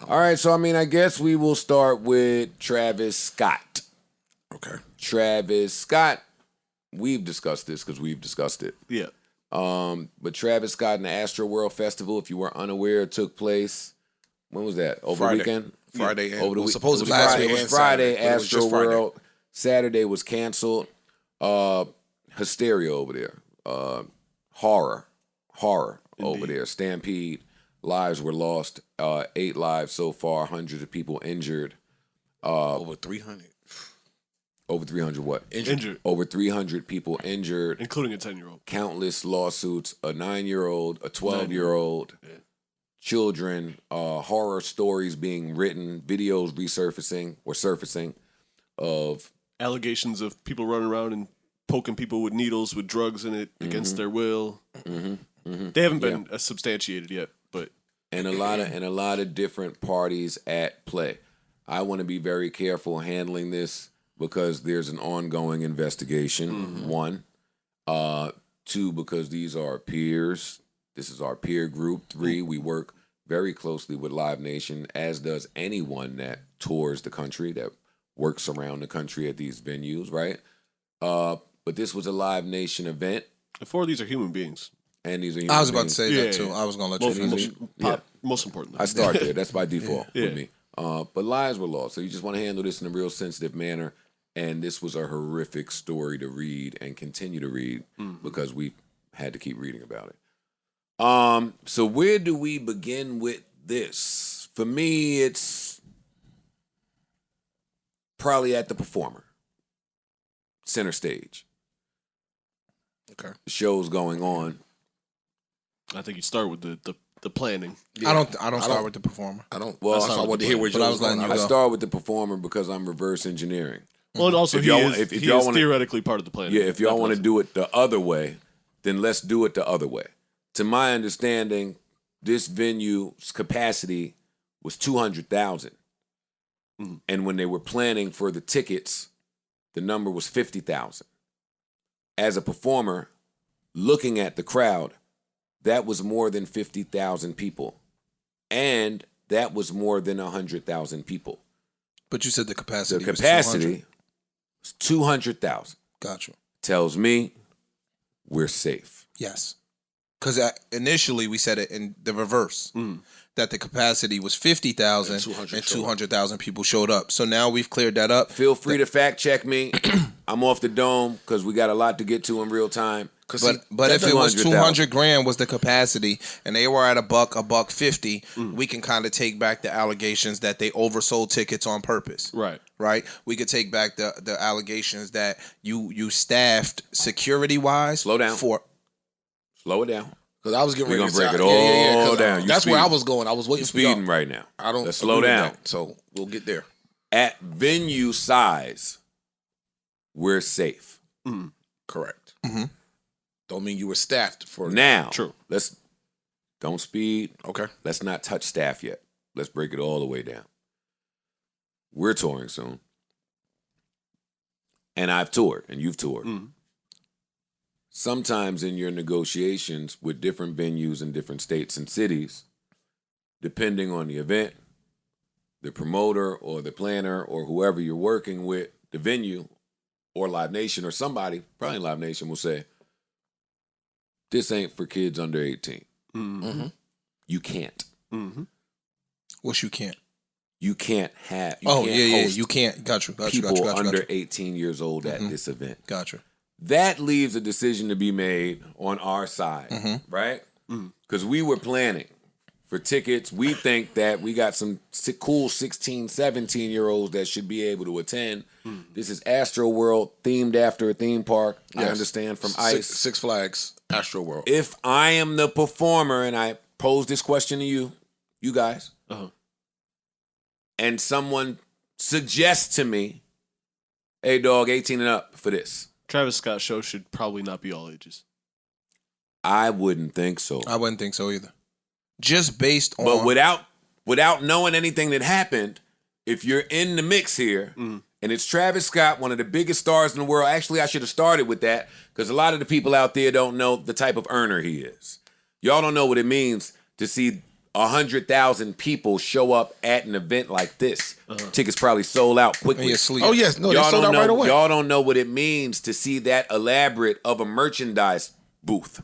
All right, so I guess we will start with Travis Scott. Okay. Travis Scott, we've discussed this because we've discussed it. Yeah. But Travis Scott and the Astroworld Festival, if you were unaware, took place. When was that? Over Friday. the weekend? Friday. Over the week. Supposed to be Friday. Friday. It was Friday. Astroworld. Saturday was canceled. Hysteria over there. Horror over there. Stampede. Lives were lost. 8 lives so far. Hundreds of people injured. Over 300. Over 300 what? Injured. Over 300 people injured. Including a 10-year-old. Countless lawsuits. A 9-year-old, a 12-year-old. Children. Horror stories being written. Videos surfacing of allegations of people running around and poking people with needles with drugs in it against their will. They haven't been substantiated yet, but and a lot of different parties at play. I want to be very careful handling this because there's an ongoing investigation. 1, 2, because these are our peers. This is our peer group. 3, we work very closely with Live Nation, as does anyone that tours the country, that works around the country at these venues, right? But this was a Live Nation event. the 4 of these are human beings. And these are human I was about to beings. say that too. I was going to let you finish. Most importantly. I start there. That's by default with me. But lives were lost. So you just want to handle this in a real sensitive manner. And this was a horrific story to read and continue to read because we had to keep reading about it. So where do we begin with this? For me, it's probably at the performer. Center stage. Okay. The show's going on. I think you start with the planning. Yeah. I don't start with the performer. I don't. Well, I wanted to hear where you was going. I start with the performer because I'm reverse engineering. Well, and also If he y'all- is, if he y'all is wanna- theoretically part of the planning. Yeah, if y'all want to do it the other way, then let's do it the other way. To my understanding, this venue's capacity was 200,000. And when they were planning for the tickets, the number was 50,000. As a performer, looking at the crowd, that was more than 50,000 people. And that was more than 100,000 people. But you said the capacity. The was capacity was 200,000. 200. Gotcha. Tells me we're safe. Yes. Because initially we said it in the reverse, that the capacity was 50,000 and 200,000 people showed up. So now we've cleared that up. Feel free to fact check me. I'm off the dome because we got a lot to get to in real time. But if it was 200 grand was the capacity and they were at a buck 50, we can kind of take back the allegations that they oversold tickets on purpose. Right? We could take back the allegations that you staffed security wise. Slow down. Slow it down. Because I was getting ready We're to going to break it all down. That's where I was going. I was waiting for y'all. Speeding right now. I don't. Let's slow agree with down. that, so we'll get there. At venue size, we're safe. Correct. Don't mean you were staffed for Now, True. let's don't speed. Okay. Let's not touch staff yet. Let's break it all the way down. We're touring soon. And I've toured, and you've toured. Sometimes in your negotiations with different venues in different states and cities, depending on the event, the promoter or the planner or whoever you're working with, the venue or Live Nation or somebody, probably Live Nation will say, this ain't for kids under 18. You can't. What you can't? You can't have. You can't. Got you. People under 18 years old at this event. Gotcha. That leaves a decision to be made on our side, right? Because we were planning for tickets. We think that we got some cool 16, 17-year-olds that should be able to attend. This is Astroworld, themed after a theme park. Yes. I understand from ICE. Six Flags, Astroworld. If I am the performer and I pose this question to you guys, and someone suggests to me, hey, dog, 18 and up for this. Travis Scott show should probably not be all ages. I wouldn't think so. I wouldn't think so either. Just based on... But without knowing anything that happened, if you're in the mix here, and it's Travis Scott, one of the biggest stars in the world. Actually, I should have started with that because a lot of the people out there don't know the type of earner he is. Y'all don't know what it means to see 100,000 people show up at an event like this. Tickets probably sold out quickly. Oh yes, no, they sold out right away. Y'all don't know what it means to see that elaborate of a merchandise booth.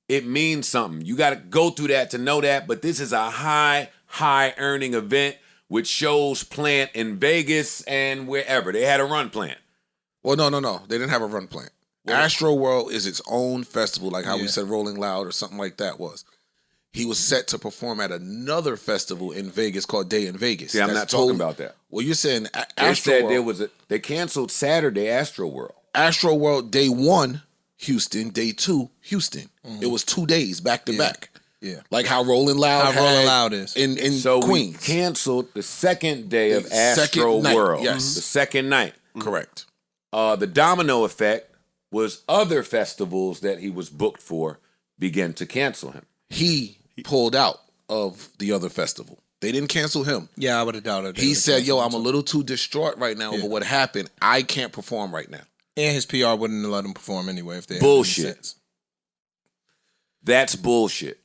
It means something. You got to go through that to know that. But this is a high earning event with shows planned in Vegas and wherever. They had a run plan. Well, no. They didn't have a run plan. Astroworld is its own festival, like how we said Rolling Loud or something like that was. He was set to perform at another festival in Vegas called Day in Vegas. See, I'm not talking about that. Well, you're saying They said they canceled Saturday Astroworld. Astroworld Day 1, Houston. Day 2, Houston. It was 2 days back to back. Yeah. Like how Rolling Loud is. In so Queens. We canceled the second day of second Astroworld. night, yes. The second night. Correct. The domino effect was other festivals that he was booked for began to cancel him. He pulled out of the other festival. They didn't cancel him. Yeah, I would have doubted it. He said, yo, I'm a little too distraught right now over what happened. I can't perform right now. And his PR wouldn't have let him perform anyway if they Bullshit. had any sense. That's bullshit.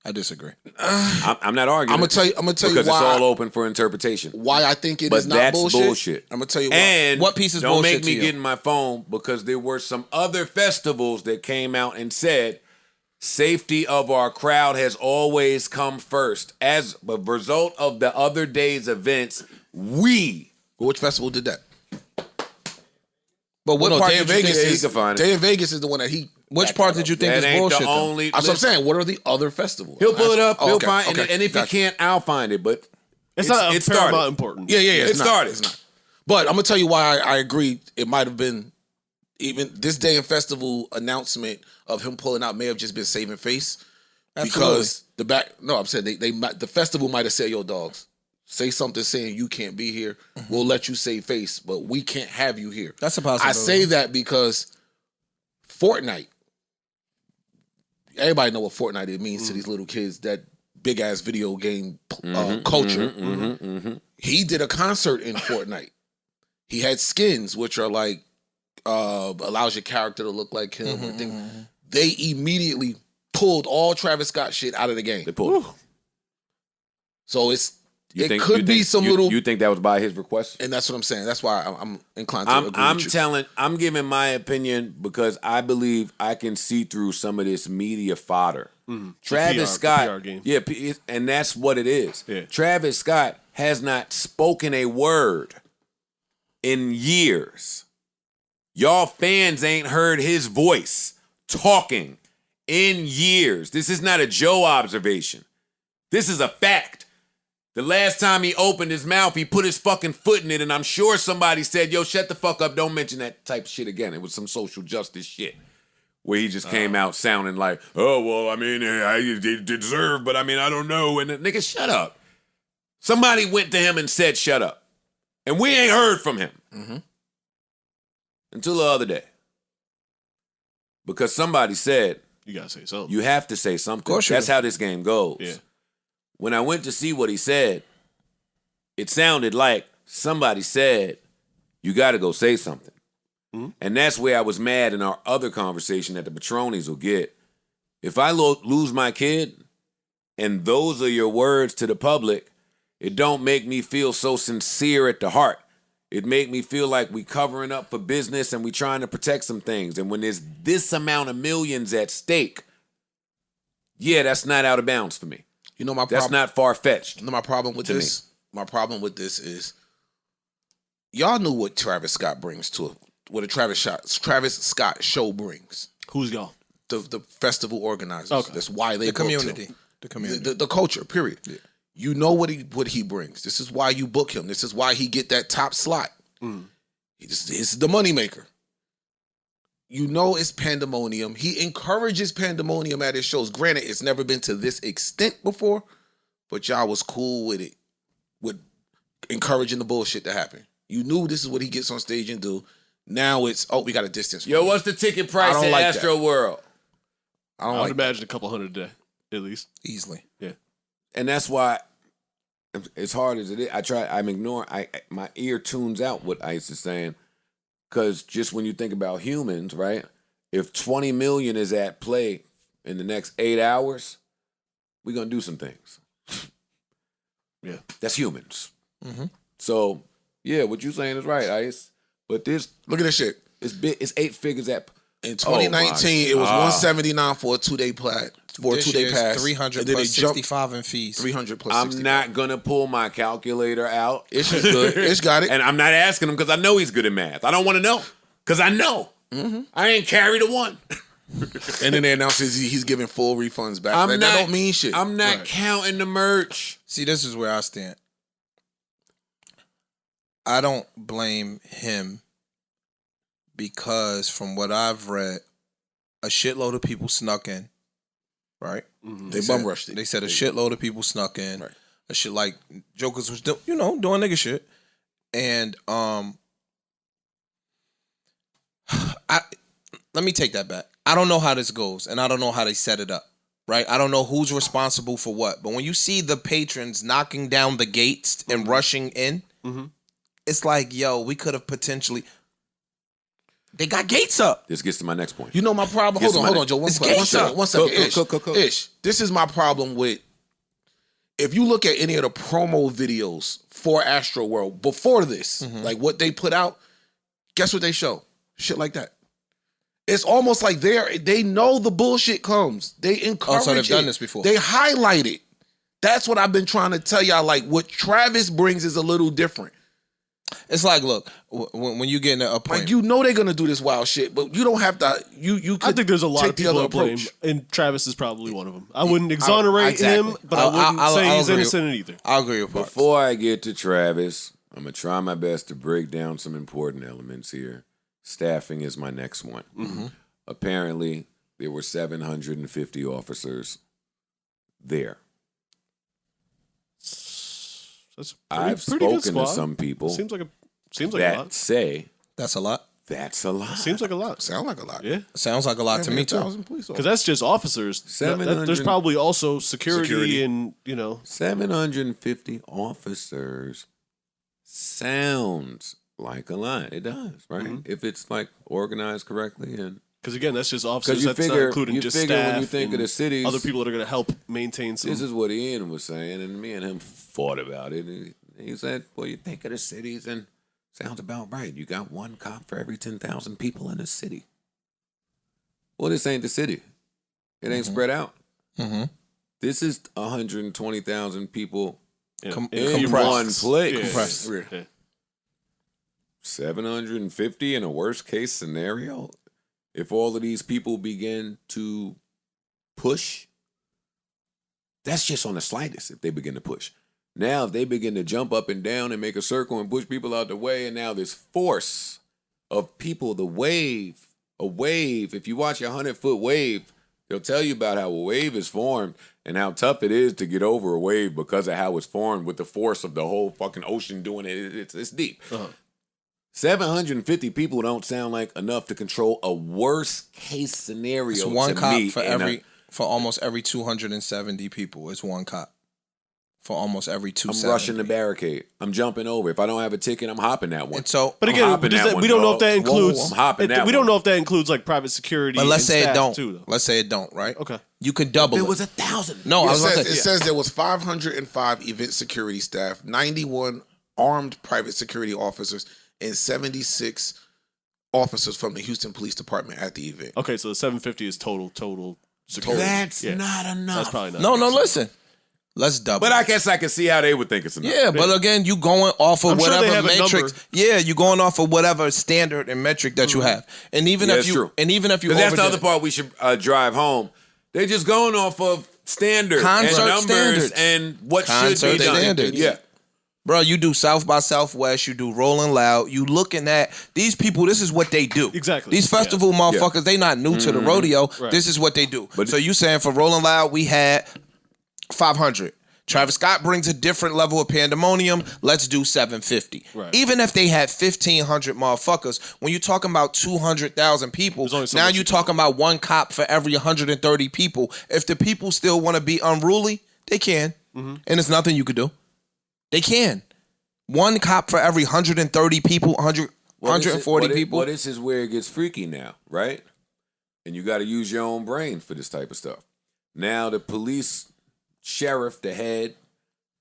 I disagree. I'm not arguing. I'm gonna tell you why. Because it's all open for interpretation. Why I think it But is not that's bullshit. I'm gonna tell you why. And what piece is don't bullshit make me to you? get in my phone because there were some other festivals that came out and said safety of our crowd has always come first. As a result of the other day's events, Which festival did that? But what part Day in did you Vegas think is can find it. Day in Vegas is the one that he. Which part did you think that is ain't bullshit? the only. That's what I'm saying. What are the other festivals? He'll pull it up. He'll okay, find, okay, and if gotcha. he can't, I'll find it. But It's not it paramount started. importance. Yeah. It started. It's not. But I'm gonna tell you why I agree. It might have been even this Day in Festival announcement of him pulling out may have just been saving face. Because I'm saying the festival might have said, yo, dogs, say something saying you can't be here. We'll let you save face, but we can't have you here. That's a possibility. I say that because Fortnite, everybody know what Fortnite it means to these little kids, that big ass video game culture. He did a concert in Fortnite. He had skins, which are like, allows your character to look like him. They immediately pulled all Travis Scott shit out of the game. They pulled. So it could be think, some you, little, You think that was by his request? and that's what I'm saying. That's why I'm inclined to agree with you. I'm giving my opinion because I believe I can see through some of this media fodder. Travis Scott, game. and that's what it is. Yeah. Travis Scott has not spoken a word in years. Y'all fans ain't heard his voice talking in years. This is not a Joe observation. This is a fact. The last time he opened his mouth, he put his fucking foot in it, and I'm sure somebody said, yo, shut the fuck up, don't mention that type of shit again. It was some social justice shit where he just came out sounding like, oh, well, I mean, I deserve, but I mean, I don't know. And the nigga, shut up. Somebody went to him and said, shut up. And we ain't heard from him until the other day. Because somebody said, You gotta say something. you have to say something. Of course you That's do. how this game goes. Yeah. When I went to see what he said, it sounded like somebody said, you got to go say something. And that's where I was mad in our other conversation that the Patronis will get. If I lose my kid and those are your words to the public, it don't make me feel so sincere at the heart. It make me feel like we covering up for business and we trying to protect some things. And when there's this amount of millions at stake, yeah, that's not out of bounds for me. You know my That's problem. not far-fetched. You know my problem with this. My problem with this is, y'all knew what Travis Scott brings to it. What a Travis Scott show brings. Who's y'all? The festival organizers. Okay. That's why they The booked him. community. The community. The culture. Period. Yeah. You know what he brings. This is why you book him. This is why he get that top slot. It's the moneymaker. You know it's pandemonium. He encourages pandemonium at his shows. Granted, it's never been to this extent before, but y'all was cool with it, with encouraging the bullshit to happen. You knew this is what he gets on stage and do. Now it's, we got a distance. Yo, what's the ticket price I don't at like that. Astroworld? I would imagine a couple $100 a day, at least. Easily. Yeah. And that's why, as hard as it is, I'm ignoring, my ear tunes out what Ice is saying. Because just when you think about humans, right? If 20 million is at play in the next 8 hours, we're going to do some things. Yeah. That's humans. So, yeah, what you saying is right, Ice. But this, Look at this shit. it's big. It's 8 figures at. In 2019, it was 179 for a 2-day pass. $300 and then plus 65 in fees. 300 plus. I'm 65. not gonna pull my calculator out. It's just good. It's got it. And I'm not asking him because I know he's good at math. I don't want to know because I know. I ain't carried a one. And then they announces he's giving full refunds back. That don't mean shit. I'm not counting the merch. See, this is where I stand. I don't blame him because from what I've read, a shitload of people snuck in, right? They bum rushed it. They said a shitload of people snuck in. Right. A shit like Jokers was doing nigga shit. And let me take that back. I don't know how this goes, and I don't know how they set it up, right? I don't know who's responsible for what. But when you see the patrons knocking down the gates and rushing in, it's like, yo, we could have potentially... They got gates up. This gets to my next point. You know my problem? Hold on, Joe. One second. Ish. This is my problem with... If you look at any of the promo videos for Astroworld before this, like what they put out, guess what they show? Shit like that. It's almost like they know the bullshit comes. They encourage so they've it. done this before. They highlight it. That's what I've been trying to tell y'all. Like, what Travis brings is a little different. It's like, look, when you get in a point, Like, you know they're gonna do this wild shit, but you don't have to. You I think there's a lot take of the people other to blame, approach. and Travis is probably one of them. I wouldn't exonerate exactly. him, but I wouldn't say he's agree. innocent either. I'll agree with Parks. Before I get to Travis, I'm going to try my best to break down some important elements here. Staffing is my next one. Apparently, there were 750 officers there. That's I've pretty good spoken to squad. some people Seems like a that lot. say That's a lot. that's a lot. Seems like a lot. Sound like a lot. Yeah, Sounds like a lot to me too. 1,000 police because that's just officers. There's probably also security and 750 officers sounds like a lot. It does, right? If it's like organized correctly and because again, that's just officers. you That's not figure including just when staff you think of and the cities, other people that are going to help maintain some. this is what Ian was saying, and me and him fought about it. And he said, "Well, you think of the cities, and sounds about right. You got one cop for every 10,000 people in a city. Well, this ain't the city. It ain't spread out. This is 120,000 people in one place. Yeah. Compressed. Yeah. 750 in a worst case scenario. If all of these people begin to push, that's just on the slightest if they begin to push. Now, if they begin to jump up and down and make a circle and push people out the way, and now this force of people, a wave, if you watch a 100-foot wave, they'll tell you about how a wave is formed and how tough it is to get over a wave because of how it's formed with the force of the whole fucking ocean doing it. It's deep. 750 people don't sound like enough to control a worst case scenario. It's one to cop me for almost every 270 people. It's one cop for almost every 270. I'm rushing the barricade. I'm jumping over. If I don't have a ticket, I'm hopping that one. And so, But again, we don't know if that includes. I'm hopping that We don't one. know if that includes like private security. but let's and say it staff don't. Too, though. Let's say it don't. Right? Okay. You could double It it. was 1,000. No, I was about to It say. says there was 505 event security staff, 91 armed private security officers, and 76 officers from the Houston Police Department at the event. Okay, so the 750 is total security. That's not enough. That's probably not. No, listen. Let's double. But it. I guess I can see how they would think it's enough. Yeah, but again, you going off of I'm sure they whatever have a matrix. number. Yeah, you going off of whatever standard and metric that you have. And even Yeah, if it's you true. you Because that's the other part we should drive home. They're just going off of standard Concert and numbers standards. and what Concert should be done. standards. Yeah. Bro, you do South by Southwest, you do Rolling Loud, you looking at these people, this is what they do. Exactly. These festival motherfuckers, they not new to the rodeo. Right. This is what they do. So you saying for Rolling Loud, we had 500. Travis Scott brings a different level of pandemonium. Let's do 750. Right. Even if they had 1,500 motherfuckers, when you're talking about 200,000 people, There's only so now much you're you can talking about one cop for every 130 people. If the people still want to be unruly, they can. And there's nothing you could do. They can. One cop for every 130 people, 140 people. Well, this is where it gets freaky now, right? And you got to use your own brain for this type of stuff. Now the police sheriff, the head,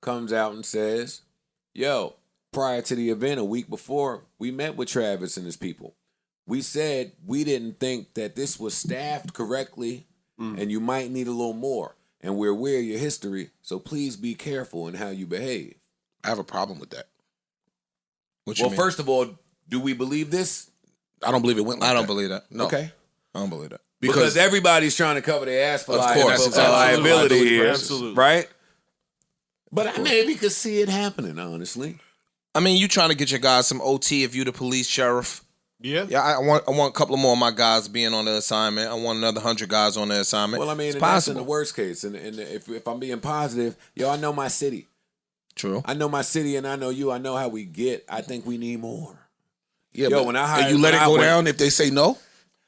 comes out and says, yo, prior to the event, a week before, we met with Travis and his people. We said we didn't think that this was staffed correctly and you might need a little more. And we're aware of your history, so please be careful in how you behave. I have a problem with that. Well, first of all, do we believe this? I don't believe it went like that. I don't believe that. No. Okay. I don't believe that. Because everybody's trying to cover their ass for Of course. liability here, Absolutely. right? But I maybe could see it happening, honestly. I mean, you trying to get your guys some OT if you the police sheriff. Yeah. Yeah, I want a couple of more of my guys being on the assignment. I want another 100 guys on the assignment. Well, I mean, it's and that's in possible. the worst case. And if I'm being positive, yo, I know my city. True. I know my city and I know you. I know how we get. I think we need more. Yeah, Yo, but- when I hired, and you let it go down if they say no?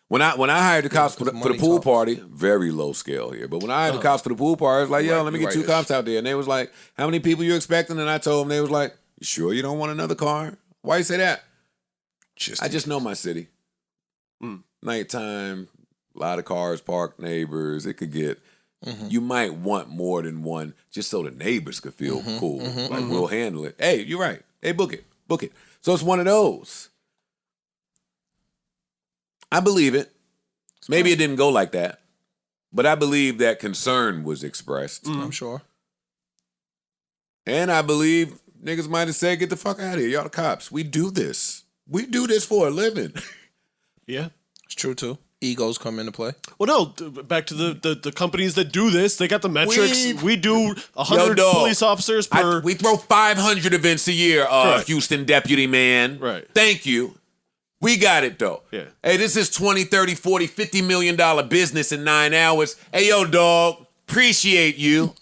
When I hired the cops for the money pool talks. party, very low scale here. But when I hired the cops for the pool party, I was like, yo, Right, let me you're get two right. cops out there. And they was like, how many people you expecting? And I told them, they was like, you sure you don't want another car? Why you say that? I just know my city. Nighttime, a lot of cars parked, neighbors. It could get. You might want more than one, just so the neighbors could feel cool. Like we'll handle it. Hey, you're right. Hey, book it. So it's one of those. I believe it. Maybe it didn't go like that, but I believe that concern was expressed, I'm sure. and I believe niggas might have said, "Get the fuck out of here, y'all the cops. We do this. We do this for a living." Yeah. It's true too. Egos come into play. Well, no, back to the companies that do this. They got the metrics. We do 100 dog. police officers per. We throw 500 events a year, Correct. Houston deputy man. Right. Thank you. We got it, though. Yeah. Hey, this is 20, 30, 40, $50 million business in 9 hours. Hey, yo, dog, appreciate you.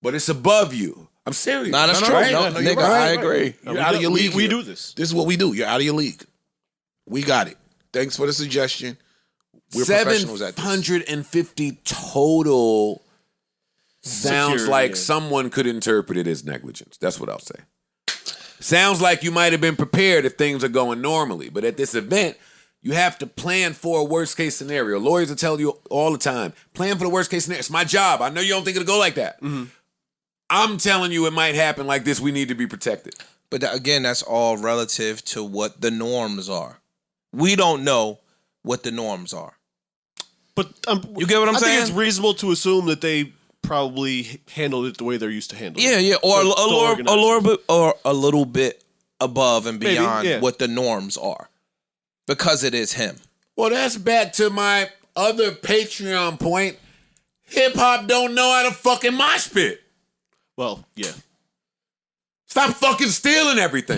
But it's above you. I'm serious. Nah, that's No, true. right. No, No, you're nigga, right. I agree. You're out of your league. We here. do this. This is what we do. You're out of your league. We got it. Thanks for the suggestion. We're professionals at this. 750 total sounds Security, like yeah. someone could interpret it as negligence. That's what I'll say. Sounds like you might have been prepared if things are going normally. But at this event, you have to plan for a worst case scenario. Lawyers will tell you all the time, plan for the worst case scenario. It's my job. I know you don't think it'll go like that. I'm telling you it might happen like this. We need to be protected. But again, that's all relative to what the norms are. We don't know what the norms are. But You get what I'm I saying? think it's reasonable to assume that they probably handled it the way they're used to handling it. Yeah, or The a little bit above and Maybe, beyond yeah. what the norms are, because it is him. Well, that's back to my other Patreon point. Hip hop don't know how to fucking mosh pit. Well, yeah. Stop fucking stealing everything.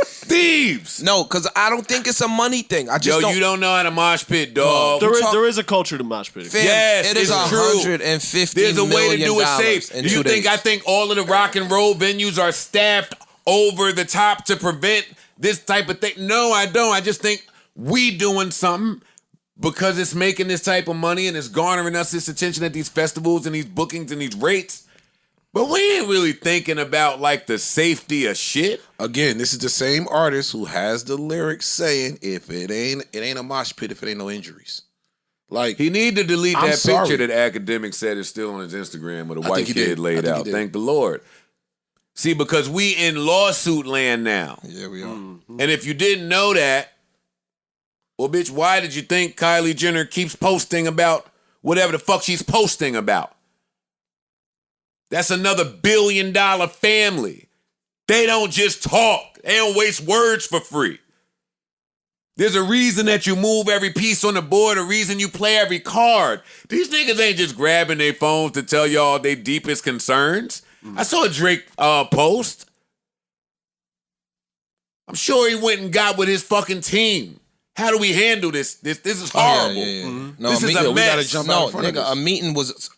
Thieves. No, because I don't think it's a money thing. I just Yo, you don't know how to mosh pit, dog. There is a culture to mosh pitting. Fam, Yes, it is it's true. $150 There's a way to do it million safe. in Do you 2 think days. I think all of the rock and roll venues are staffed over the top to prevent this type of thing? No, I don't. I just think we doing something because it's making this type of money and it's garnering us this attention at these festivals and these bookings and these rates. But we ain't really thinking about like the safety of shit. Again, this is the same artist who has the lyrics saying, "If it ain't a mosh pit if it ain't no injuries." Like He need to delete I'm that sorry. picture that Academic said is still on his Instagram with a I white think he kid did. I laid think he out. did. Thank the Lord. See, because we in lawsuit land now. Yeah, we are. And if you didn't know that, well, bitch, why did you think Kylie Jenner keeps posting about whatever the fuck she's posting about? That's another $1 billion family. They don't just talk. They don't waste words for free. There's a reason that you move every piece on the board, a reason you play every card. These niggas ain't just grabbing their phones to tell y'all their deepest concerns. I saw a Drake post. I'm sure he went and got with his fucking team. How do we handle this? This is horrible. No, This is a we mess. gotta jump out in front of this. a meeting was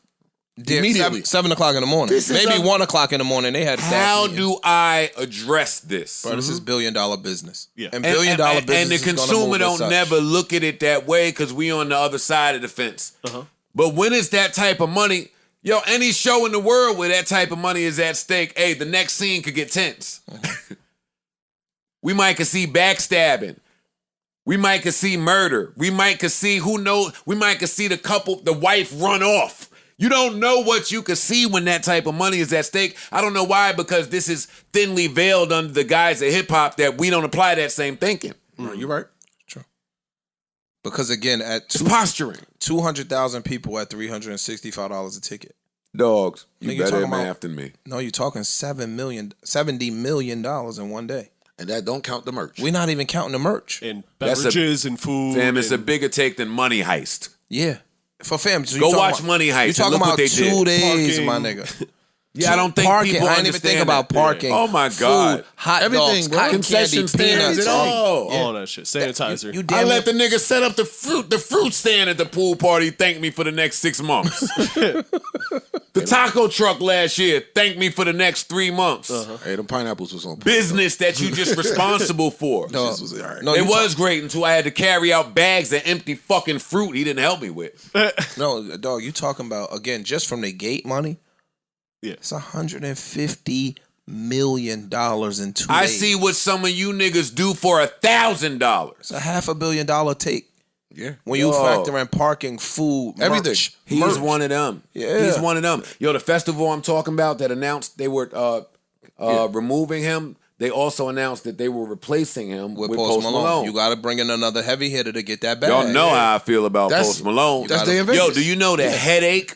there Immediately. 7 o'clock in the morning. This is Maybe a- 1 o'clock in the morning. They had a staff How meeting. do I address this? Bro, this is $1 billion business. Yeah. And $1 billion business and the is gonna consumer move as don't such. never look at it that way because we on the other side of the fence. But when it's that type of money, yo, any show in the world where that type of money is at stake, hey, the next scene could get tense. We might could see backstabbing. We might could see murder. We might could see who knows. We might could see the wife run off. You don't know what you could see when that type of money is at stake. I don't know why, because this is thinly veiled under the guise of hip-hop that we don't apply that same thinking. You're right. True. Because again, it's posturing. 200,000 people at $365 a ticket. Dogs, you better math than me. No, you're talking $70 million in one day. And that don't count the merch. We're not even counting the merch. And beverages and food. Fam, it's a bigger take than Money Heist. Yeah. For fam, so go watch Money Heist. You're talking about 2 days, parking. my nigga. Yeah, I don't think parking. people I didn't even think about parking. Oh my God. Food, hot everything, dogs, bro. cotton Concession candy, stands peanuts, and all. All that shit. Sanitizer. You I damn let the nigga set up the fruit stand at the pool party thank me for the next 6 months. The taco truck last year thanked me for the next 3 months. Hey, them pineapples was on Business that you just responsible for. No, no, it was great until I had to carry out bags of empty fucking fruit he didn't help me with. No, dog, you talking about, again, just from the gate money? Yeah. It's $150 million in 2 days. I see what some of you niggas do for $1,000. It's a $500 million take. Yeah. When you factor in parking, food, everything. merch. He's one of them. Yeah. He's one of them. Yo, the festival I'm talking about that announced they were removing him, they also announced that they were replacing him with Post Malone. You got to bring in another heavy hitter to get that back. Y'all know how I feel about Post Malone. That's the Vegas. Yo, do you know the headache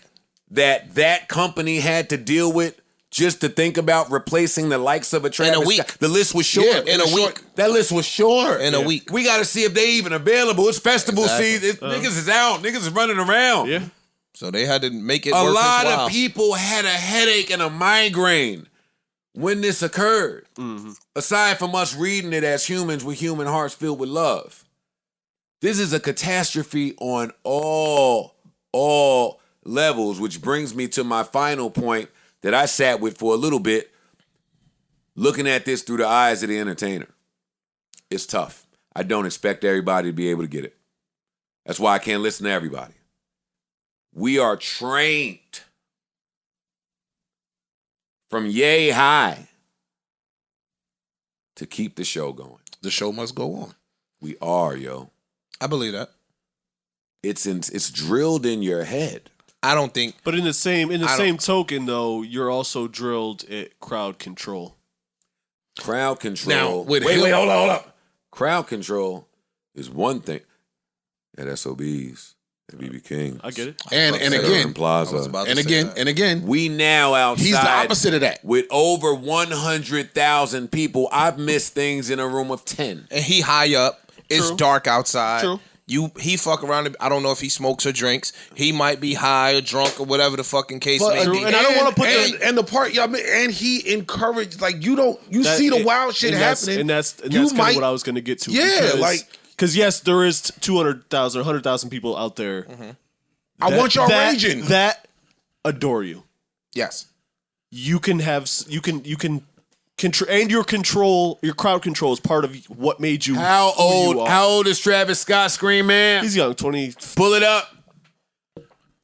that company had to deal with just to think about replacing the likes of a Travis in a week? Scott? The list was short. Yeah, in a week. That list was short. In a week. We got to see if they even available. It's festival season. Niggas is out. Niggas is running around. Yeah. So they had to make it A worth lot his while. of people had a headache and a migraine when this occurred. Aside from us reading it as humans with human hearts filled with love. This is a catastrophe on all levels, which brings me to my final point that I sat with for a little bit, looking at this through the eyes of the entertainer. It's tough. I don't expect everybody to be able to get it. That's why I can't listen to everybody. We are trained from yay high to keep the show going. The show must go on. We are, yo. I believe that. It's drilled in your head. I don't think. But in the same token, though, you're also drilled at crowd control. Crowd control. Now, wait, hold up. Crowd control is one thing. At SOBs, at BB King. I get it. And again, Plaza. And again, we now outside. He's the opposite of that. With over 100,000 people, I've missed things in a room of 10. And he high up. It's dark outside. True. He fuck around. I don't know if he smokes or drinks. He might be high or drunk or whatever the fucking case may be. And I don't want to put the part. Yeah, and he encouraged you see the wild shit happening, and that's kind of what I was going to get to. Yeah, because yes, there is 200,000 or 100,000 people out there. Mm-hmm. I want y'all raging. That adore you. Yes, you can control, and your crowd control is part of what made you. How old is Travis Scott, Scream Man? He's young, 20. Pull it up.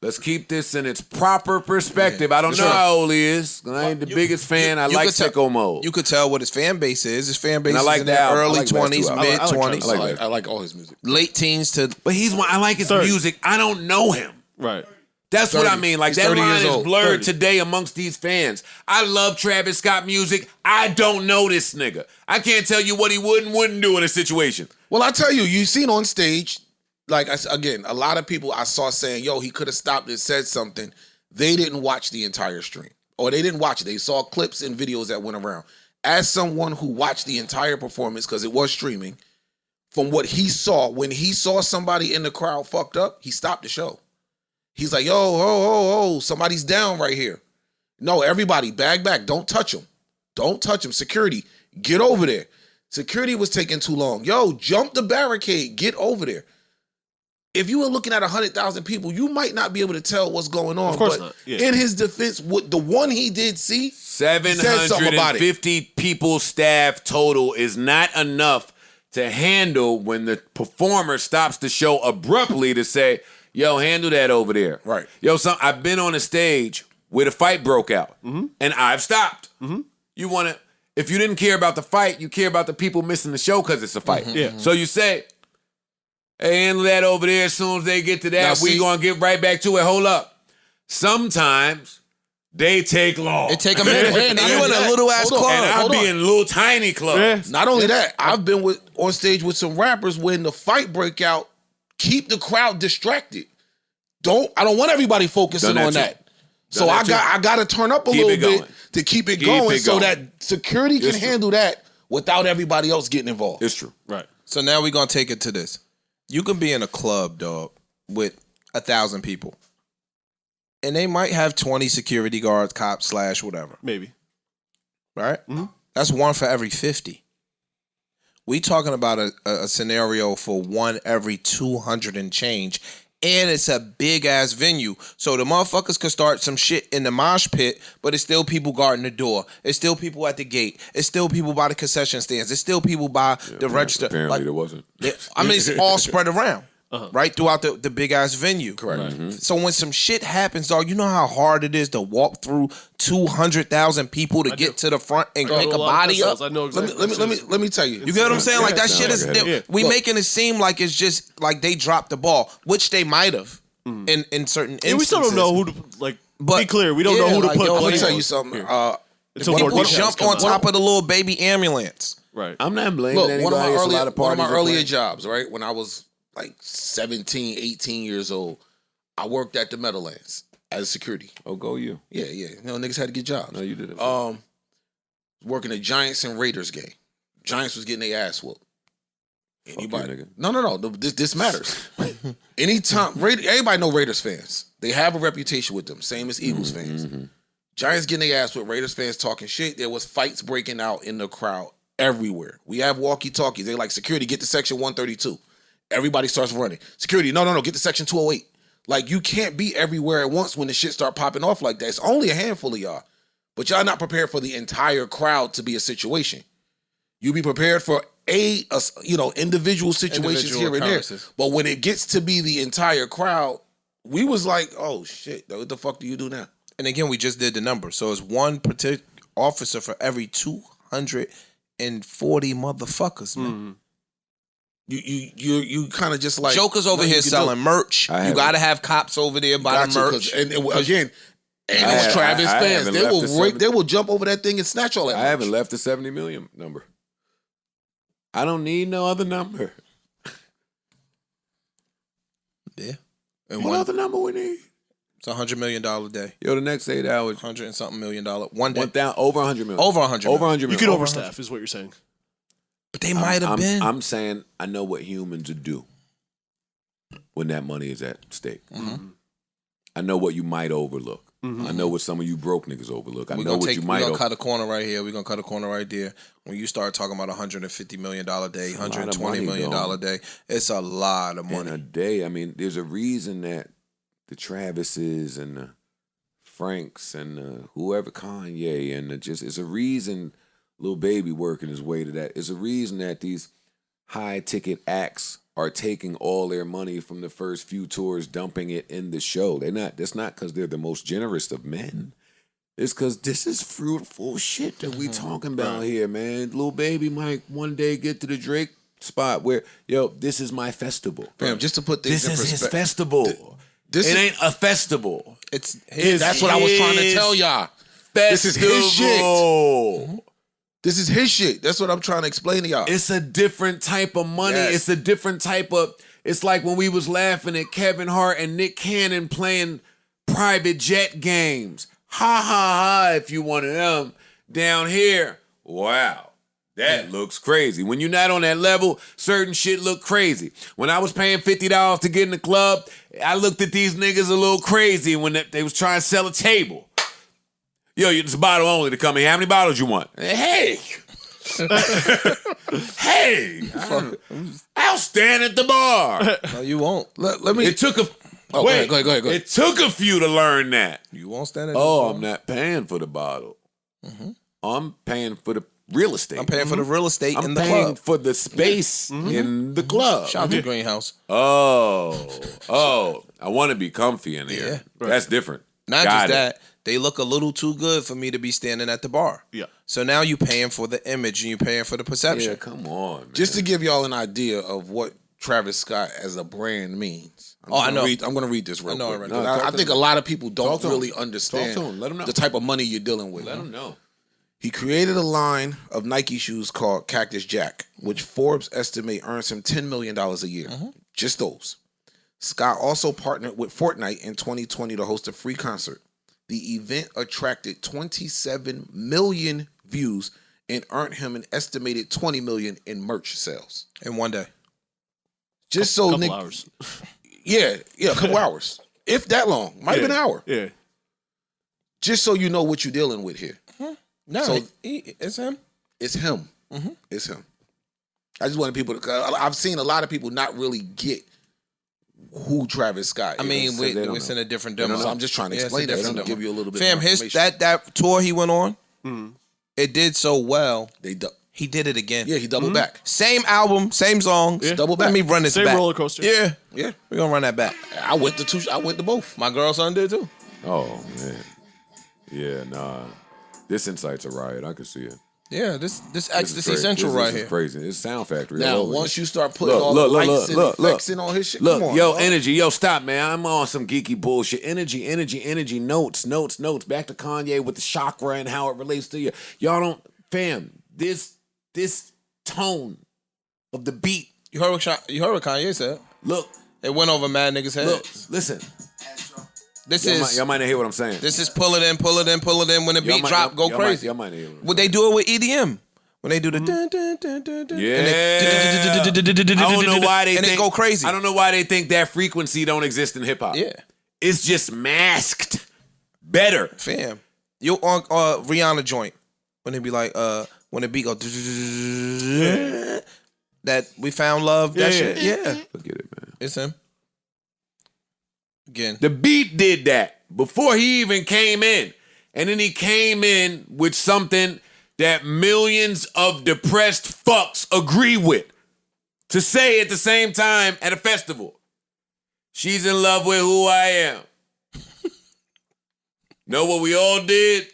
Let's keep this in its proper perspective. I don't know how old he is. I ain't the biggest fan. I like Sicko Mode. You could tell what his fan base is. His fan base is in the early 20s, mid 20s. I like all his music. Late teens to. But I like his music. I don't know him. Right. That's what I mean. Like, that line is blurred 30. today amongst these fans. I love Travis Scott music. I don't know this nigga. I can't tell you what he would and wouldn't do in a situation. Well, I tell you, you've seen on stage, again, a lot of people I saw saying, yo, he could have stopped and said something. They didn't watch the entire stream. Or they didn't watch it. They saw clips and videos that went around. As someone who watched the entire performance, because it was streaming, from what he saw, when he saw somebody in the crowd fucked up, he stopped the show. He's like, yo, somebody's down right here. No, everybody, bag back. Don't touch him. Don't touch him. Security, get over there. Security was taking too long. Yo, jump the barricade. Get over there. If you were looking at 100,000 people, you might not be able to tell what's going on. Of course not. Yeah. In his defense, the one he did see, 750 people staff total is not enough to handle when the performer stops the show abruptly to say, yo, handle that over there. Right. Yo, I've been on a stage where the fight broke out, and I've stopped. You want to, if you didn't care about the fight, you care about the people missing the show because it's a fight. Yeah. So you say, hey, handle that over there. As soon as they get to that, we going to get right back to it. Hold up. sometimes they take long. It take a minute. Wait, And you in a little ass club. And I'll be in little tiny clubs. Not only that, I've been on stage with some rappers when the fight break out, keep the crowd distracted. I don't want everybody focusing on that. So I got to turn up a little bit to keep it going so that security can handle that without everybody else getting involved. It's true. Right. So now we're going to take it to this. You can be in a club, dog, with 1,000 people. And they might have 20 security guards, cops, / whatever. Maybe. Right? Mm-hmm. That's 1 for every 50. We talking about a scenario for 1 every 200 and change. And it's a big-ass venue. So the motherfuckers could start some shit in the mosh pit, but it's still people guarding the door. It's still people at the gate. It's still people by the concession stands. It's still people by the register. Apparently there wasn't. I mean, it's all spread around. Right throughout the big ass venue. Correct. Mm-hmm. So when some shit happens, dog, you know how hard it is to walk through 200,000 people to get to the front and pick a body up. I know exactly. Let me tell you. You get what I'm saying? Like that shit is. We Look, making it seem like it's just like they dropped the ball, which they might have in certain instances. Yeah, we still don't know who to be clear. We don't know who to put. Let me tell you something. People jumped on top of the little baby ambulance. Right. I'm not blaming anybody. One of my earlier jobs, right? When I was like 17, 18 years old, I worked at the Meadowlands as security. Oh, go you. Yeah. You know, niggas had to get jobs. No, you did it. Working a Giants and Raiders game. Giants was getting their ass whooped. Anybody? You, nigga. No. This matters. Anytime, everybody know Raiders fans. They have a reputation with them, same as Eagles fans. Mm-hmm. Giants getting their ass with Raiders fans talking shit. There was fights breaking out in the crowd everywhere. We have walkie-talkies. They like, security, get to section 132. Everybody starts running. Security, no, get to section 208. Like, you can't be everywhere at once when the shit start popping off like that. It's only a handful of y'all. But y'all not prepared for the entire crowd to be a situation. You be prepared for individual situations here and there. But when it gets to be the entire crowd, we was like, oh shit, what the fuck do you do now? And again, we just did the number. So it's 1 particular officer for every 240 motherfuckers, man. Mm-hmm. You kind of just like Joker's over here selling merch. You got to have cops over there buying merch. And again, Travis fans, they will jump over that thing and snatch all that. I haven't left the 70 million number. I don't need no other number. Yeah. And what other number we need? It's $100 million a day. Yo, the next 8 hours, $100 and something million one day. Over 100 million. Over 100 million. Over 100 million. You can overstaff, is what you're saying. But they might have been. I'm saying I know what humans would do when that money is at stake. Mm-hmm. I know what you might overlook. Mm-hmm. I know what some of you broke niggas overlook. I know what you might. We're gonna cut a corner right here. We're gonna cut a corner right there. When you start talking about $150 million a day, $120 million a day, it's a lot of money. In a day, I mean, there's a reason that the Travises and the Franks and whoever, Kanye, and it's a reason Lil Baby working his way to that. It's a reason that these high ticket acts are taking all their money from the first few tours, dumping it in the show. That's not because they're the most generous of men. It's because this is fruitful shit that we talking about here, man. Lil Baby might one day get to the Drake spot where, this is my festival. Fam, just to put things in perspective. This is his festival. It ain't a festival. That's what I was trying to tell y'all. This is his shit. This is his shit. That's what I'm trying to explain to y'all. It's a different type of money. Yes. It's a different type of... It's like when we was laughing at Kevin Hart and Nick Cannon playing private jet games. Ha, ha, ha, if you one of them. Down here, wow, that looks crazy. When you're not on that level, certain shit look crazy. When I was paying $50 to get in the club, I looked at these niggas a little crazy when they was trying to sell a table. Yo, it's a bottle only to come in. How many bottles you want? Hey. Hey. I'll stand at the bar. No, you won't. Let me. It took a... Oh, wait, go ahead. It took a few to learn that. You won't stand at the bar. I'm not paying for the bottle. Mm-hmm. I'm paying for the real estate. I'm paying for the real estate in the club. I'm paying for the space in the club. Shout out to Greenhouse. Oh. I want to be comfy in here. Yeah. That's different. Not just that. They look a little too good for me to be standing at the bar. Yeah. So now you're paying for the image and you're paying for the perception. Yeah, come on, man. Just to give y'all an idea of what Travis Scott as a brand means. I know. I'm going to read this real quick. Right. No, I think a lot of people don't really understand Talk to him. Let him know. the type of money you're dealing with. Let him know. He created a line of Nike shoes called Cactus Jack, which Forbes estimate earns him $10 million a year. Just those. Scott also partnered with Fortnite in 2020 to host a free concert. The event attracted 27 million views and earned him an estimated 20 million in merch sales. In one day. Just so couple hours. Yeah, a couple hours. If that long. Might have been an hour. Yeah. Just so you know what you're dealing with here. No, So- it's him. It's him. It's him. I just wanted people to. I've seen a lot of people not really get who Travis Scott is. I mean, they don't it's know. in a different demo. So I'm just trying to Yeah, explain it's a that different and demo. give you a little bit Fam, more his information. that tour he went on, it did so well. He did it again. Yeah, he doubled back. Same album, same songs. Yeah. Double Let back. me run this Same back. roller coaster. Yeah, Yeah, we're gonna run that back. I went to both. My girl son did too. Oh man. Yeah, nah. This Insight's a riot. I can see it. Yeah, this This is Ecstasy crazy. Central This right is here. crazy. It's Sound Factory. all Now, over once here. you start putting all the lights and effects in on his shit, Look, come on, yo, dog. energy, yo, stop, man. I'm on some geeky bullshit. Energy, notes. Back to Kanye with the chakra and how it relates to you. Y'all don't, fam. This tone of the beat. You heard what Kanye said. Look, It went over mad niggas' heads. look, listen. This Y'all is might, y'all might not hear what I'm saying. this is pull it in. When the Y'all beat might- drop, go y'all crazy. Y'all might hear what I'm Would they do it with EDM? When they do the dun, dun, dun, dun, dun, Yeah. and they, I don't know why they and think, it go crazy. I don't know why they think that frequency don't exist in hip hop. Yeah, It's just masked better. fam. You on Rihanna joint when they be like when the beat go that we found love. That shit. Yeah, Forget it, man. it's him. Again, The beat did that before he even came in. And then he came in with something that millions of depressed fucks agree with. To say at the same time at a festival, she's in love with who I am. Know what we all did?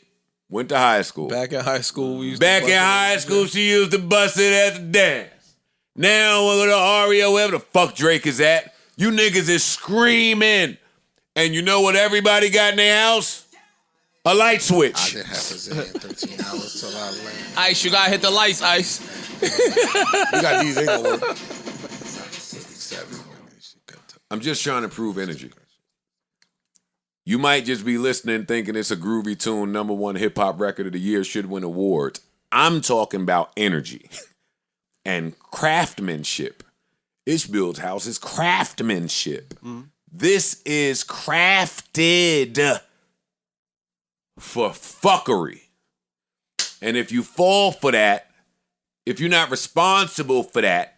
Went to high school. back in high school, we used Back to in high school, she used to bust it at the dance. Now, we'll go to Aria, wherever the fuck Drake is at, you niggas is screaming. And you know what everybody got in their house? A light switch. I did half a zillion, 13 hours till I land. Ice, you gotta hit the lights, Ice. You got these, ain't gonna work. I'm just trying to prove energy. You might just be listening thinking it's a groovy tune, #1 hip hop record of the year, should win awards. I'm talking about energy and craftsmanship. Ishbild's house is craftsmanship. This is crafted for fuckery. And if you fall for that, if you're not responsible for that,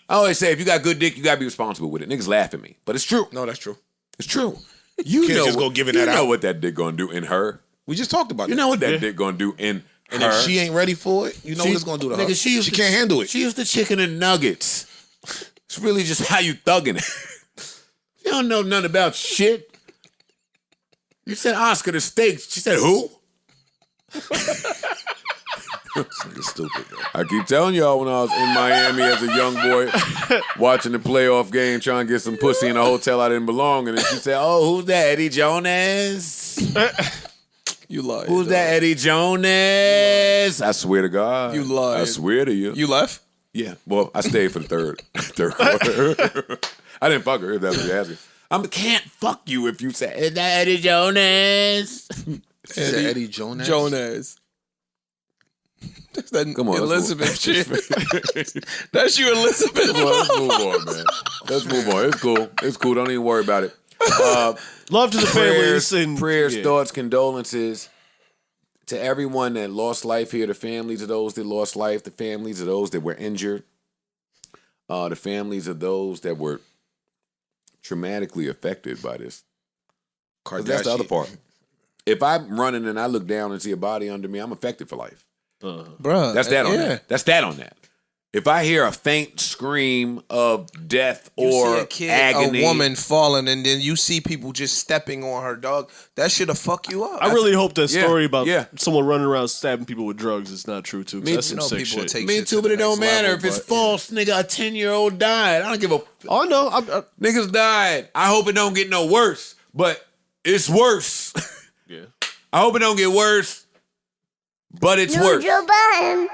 I always say if you got good dick, you gotta be responsible with it. Niggas laugh at me, but it's true. No, that's true. It's true. You Can't know just go what, giving you that know out. what that dick gonna do in her. We just talked about You that. know what that dick gonna do in And her. if she ain't ready for it, you know what it's gonna do to her. Nigga, She can't handle it. She used to chicken and nuggets. It's really just how you thugging it. You don't know nothing about shit. You said Oscar the steaks. She said who? Nigga stupid, yo. I keep telling y'all when I was in Miami as a young boy watching the playoff game trying to get some pussy in a hotel I didn't belong in. And she said, oh, who's that, Eddie Jonas? You lied. Who's that, Eddie Jonas? I swear to God. You lied. I swear to you. You left? Yeah. Well, I stayed for the third quarter. I didn't fuck her, if that's what you're asking. I can't fuck you if you say, is that Eddie Jonas? She said Eddie Jonas. Jonas. That's that Come on, Elizabeth shit. That's you, Elizabeth. Well, let's move on, man. Let's move on. It's cool. It's cool. Don't even worry about it. Love to the families and prayers, yeah. thoughts, condolences to everyone that lost life here, the families of those that lost life, the families of those that were injured, the families of those that were traumatically affected by this. 'Cause that's the other part. If I'm running and I look down and see a body under me, I'm affected for life. Bruh. That's that on yeah. that. That's that on that. If I hear a faint scream of death You or see a kid, agony, a woman falling, and then you see people just stepping on her, dog. That shit'll fuck you up. I really hope that yeah, story about yeah. someone running around stabbing people with drugs is not true too. 'Cause Me that's too. some You know sick people shit. take me shit too, to but the it don't next matter level, if it's but, false, nigga. A 10-year-old died. I don't give a. Oh no, Niggas died. I hope it don't get no worse, but it's worse. yeah. I hope it don't get worse, but it's worse. Joe Budden.